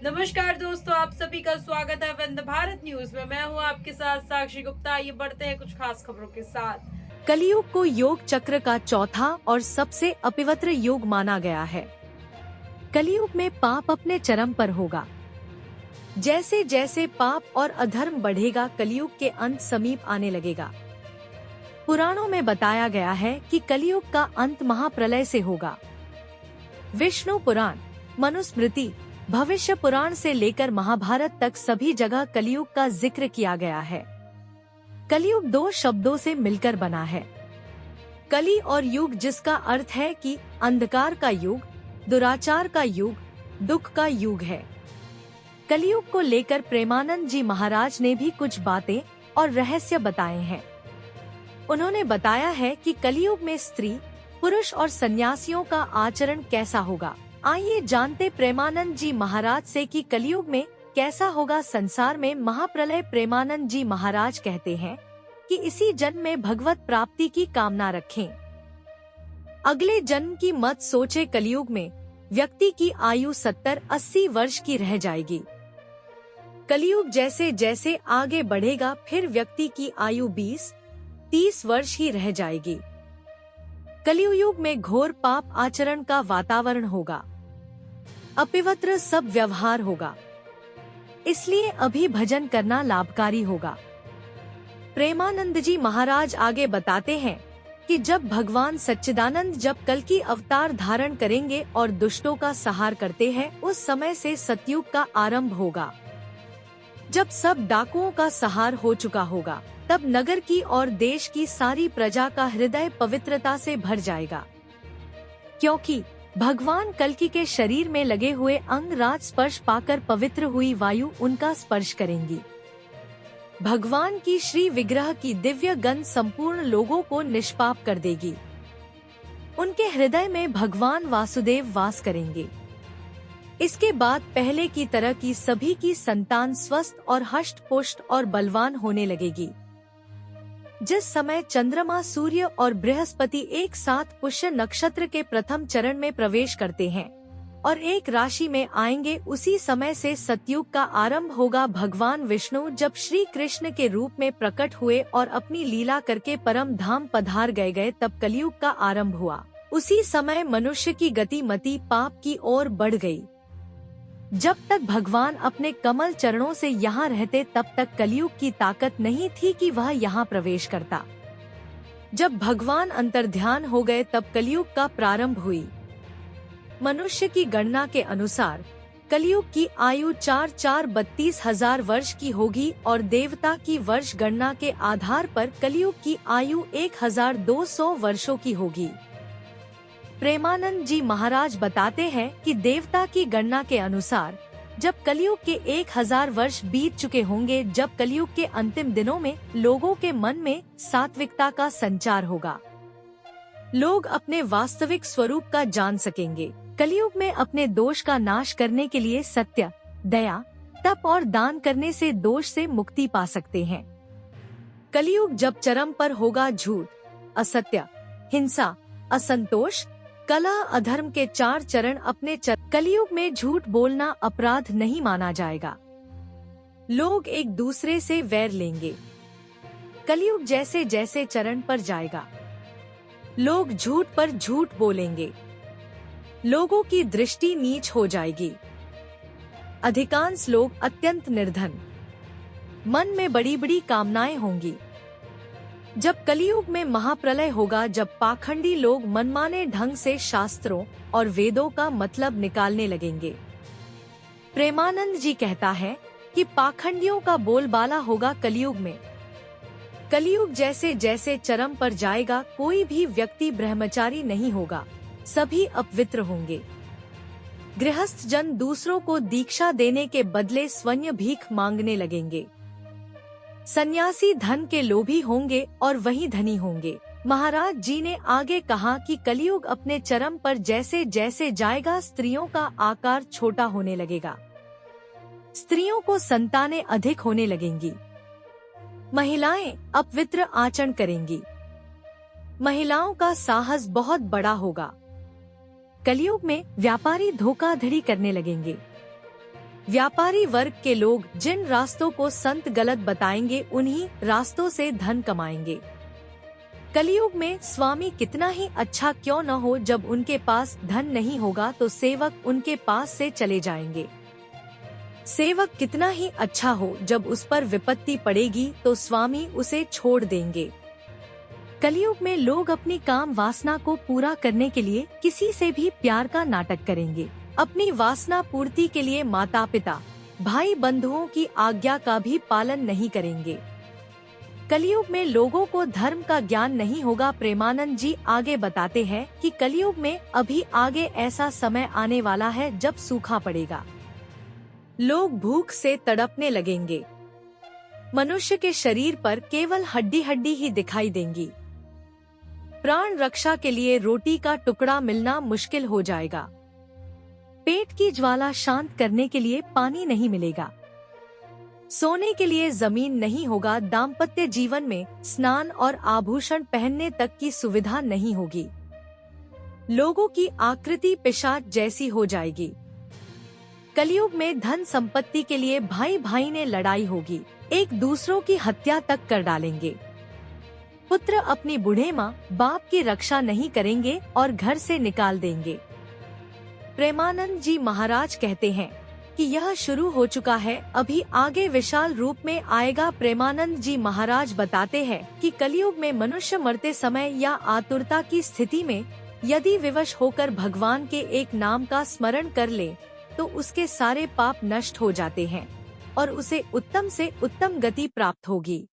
नमस्कार दोस्तों, आप सभी का स्वागत है वंदे भारत न्यूज में। मैं हूं आपके साथ साक्षी गुप्ता। ये बढ़ते हैं कुछ खास खबरों के साथ। कलियुग को योग चक्र का चौथा और सबसे अपवित्र युग माना गया है। कलियुग में पाप अपने चरम पर होगा। जैसे जैसे पाप और अधर्म बढ़ेगा, कलियुग के अंत समीप आने लगेगा। पुराणों में बताया गया है कि कलियुग का अंत महाप्रलय से होगा। विष्णु पुराण, मनुस्मृति, भविष्य पुराण से लेकर महाभारत तक सभी जगह कलियुग का जिक्र किया गया है। कलियुग दो शब्दों से मिलकर बना है, कली और युग, जिसका अर्थ है कि अंधकार का युग, दुराचार का युग, दुख का युग है। कलियुग को लेकर प्रेमानंद जी महाराज ने भी कुछ बातें और रहस्य बताए हैं। उन्होंने बताया है कि कलियुग में स्त्री, पुरुष और सन्यासियों का आचरण कैसा होगा। आइए जानते प्रेमानंद जी महाराज से कि कलियुग में कैसा होगा संसार में महाप्रलय। प्रेमानंद जी महाराज कहते हैं कि इसी जन्म में भगवत प्राप्ति की कामना रखें, अगले जन्म की मत सोचे। कलियुग में व्यक्ति की आयु 70-80 वर्ष की रह जाएगी। कलियुग जैसे जैसे आगे बढ़ेगा, फिर व्यक्ति की आयु 20-30 वर्ष ही रह जाएगी। कलियुग में घोर पाप आचरण का वातावरण होगा, अपवित्र सब व्यवहार होगा, इसलिए अभी भजन करना लाभकारी होगा। प्रेमानंद जी महाराज आगे बताते हैं कि जब भगवान सच्चिदानंद जब कल की अवतार धारण करेंगे और दुष्टों का संहार करते हैं, उस समय से सतयुग का आरंभ होगा। जब सब डाकुओं का संहार हो चुका होगा, तब नगर की और देश की सारी प्रजा का हृदय पवित्रता से भर जाएगा, क्योंकि भगवान कल्कि के शरीर में लगे हुए अंग राज स्पर्श पाकर पवित्र हुई वायु उनका स्पर्श करेंगी। भगवान की श्री विग्रह की दिव्य गंध संपूर्ण लोगों को निष्पाप कर देगी। उनके हृदय में भगवान वासुदेव वास करेंगे। इसके बाद पहले की तरह की सभी की संतान स्वस्थ और हष्ट पुष्ट और बलवान होने लगेगी। जिस समय चंद्रमा, सूर्य और बृहस्पति एक साथ पुष्य नक्षत्र के प्रथम चरण में प्रवेश करते हैं और एक राशि में आएंगे, उसी समय से सतयुग का आरंभ होगा। भगवान विष्णु जब श्री कृष्ण के रूप में प्रकट हुए और अपनी लीला करके परम धाम पधार गए, तब कलियुग का आरंभ हुआ। उसी समय मनुष्य की गति मति पाप की ओर बढ़ गई। जब तक भगवान अपने कमल चरणों से यहाँ रहते, तब तक कलियुग की ताकत नहीं थी कि वह यहाँ प्रवेश करता। जब भगवान अंतर्ध्यान हो गए, तब कलियुग का प्रारंभ हुई। मनुष्य की गणना के अनुसार कलियुग की आयु 4-32 वर्ष की होगी और देवता की वर्ष गणना के आधार पर कलियुग की आयु 1200 वर्षों की होगी। प्रेमानंद जी महाराज बताते हैं कि देवता की गणना के अनुसार जब कलियुग के 1000 वर्ष बीत चुके होंगे, जब कलियुग के अंतिम दिनों में लोगों के मन में सात्विकता का संचार होगा, लोग अपने वास्तविक स्वरूप का जान सकेंगे। कलियुग में अपने दोष का नाश करने के लिए सत्य, दया, तप और दान करने से दोष से मुक्ति पा सकते हैं। कलियुग जब चरम पर होगा, झूठ, असत्य, हिंसा, असंतोष, कला, अधर्म के 4 चरण अपने कलियुग में झूठ बोलना अपराध नहीं माना जाएगा। लोग एक दूसरे से वैर लेंगे। कलियुग जैसे जैसे चरण पर जाएगा, लोग झूठ पर झूठ बोलेंगे। लोगों की दृष्टि नीच हो जाएगी। अधिकांश लोग अत्यंत निर्धन, मन में बड़ी बड़ी कामनाएं होंगी। जब कलियुग में महाप्रलय होगा, जब पाखंडी लोग मनमाने ढंग से शास्त्रों और वेदों का मतलब निकालने लगेंगे। प्रेमानंद जी कहता है कि पाखंडियों का बोलबाला होगा कलियुग में। कलियुग जैसे जैसे चरम पर जाएगा, कोई भी व्यक्ति ब्रह्मचारी नहीं होगा, सभी अपवित्र होंगे। गृहस्थ जन दूसरों को दीक्षा देने के बदले स्वयं भीख मांगने लगेंगे। सन्यासी धन के लोभी होंगे और वही धनी होंगे। महाराज जी ने आगे कहा कि कलियुग अपने चरम पर जैसे जैसे जाएगा, स्त्रियों का आकार छोटा होने लगेगा, स्त्रियों को संतानें अधिक होने लगेंगी, महिलाएं अपवित्र आचरण करेंगी, महिलाओं का साहस बहुत बड़ा होगा। कलियुग में व्यापारी धोखाधड़ी करने लगेंगे। व्यापारी वर्ग के लोग जिन रास्तों को संत गलत बताएंगे उन्हीं रास्तों से धन कमाएंगे। कलयुग में स्वामी कितना ही अच्छा क्यों न हो, जब उनके पास धन नहीं होगा तो सेवक उनके पास से चले जाएंगे। सेवक कितना ही अच्छा हो, जब उस पर विपत्ति पड़ेगी तो स्वामी उसे छोड़ देंगे। कलयुग में लोग अपनी काम वासना को पूरा करने के लिए किसी से भी प्यार का नाटक करेंगे। अपनी वासना पूर्ति के लिए माता पिता, भाई बंधुओं की आज्ञा का भी पालन नहीं करेंगे। कलयुग में लोगों को धर्म का ज्ञान नहीं होगा। प्रेमानंद जी आगे बताते हैं कि कलयुग में अभी आगे ऐसा समय आने वाला है जब सूखा पड़ेगा, लोग भूख से तड़पने लगेंगे, मनुष्य के शरीर पर केवल हड्डी हड्डी ही दिखाई देंगी। प्राण रक्षा के लिए रोटी का टुकड़ा मिलना मुश्किल हो जाएगा। पेट की ज्वाला शांत करने के लिए पानी नहीं मिलेगा। सोने के लिए जमीन नहीं होगा। दाम्पत्य जीवन में स्नान और आभूषण पहनने तक की सुविधा नहीं होगी। लोगों की आकृति पिशाच जैसी हो जाएगी। कलयुग में धन संपत्ति के लिए भाई भाई ने लड़ाई होगी, एक दूसरों की हत्या तक कर डालेंगे। पुत्र अपनी बूढ़े माँ बाप की रक्षा नहीं करेंगे और घर से निकाल देंगे। प्रेमानंद जी महाराज कहते हैं कि यह शुरू हो चुका है, अभी आगे विशाल रूप में आएगा। प्रेमानंद जी महाराज बताते हैं कि कलयुग में मनुष्य मरते समय या आतुरता की स्थिति में यदि विवश होकर भगवान के एक नाम का स्मरण कर ले तो उसके सारे पाप नष्ट हो जाते हैं और उसे उत्तम से उत्तम गति प्राप्त होगी।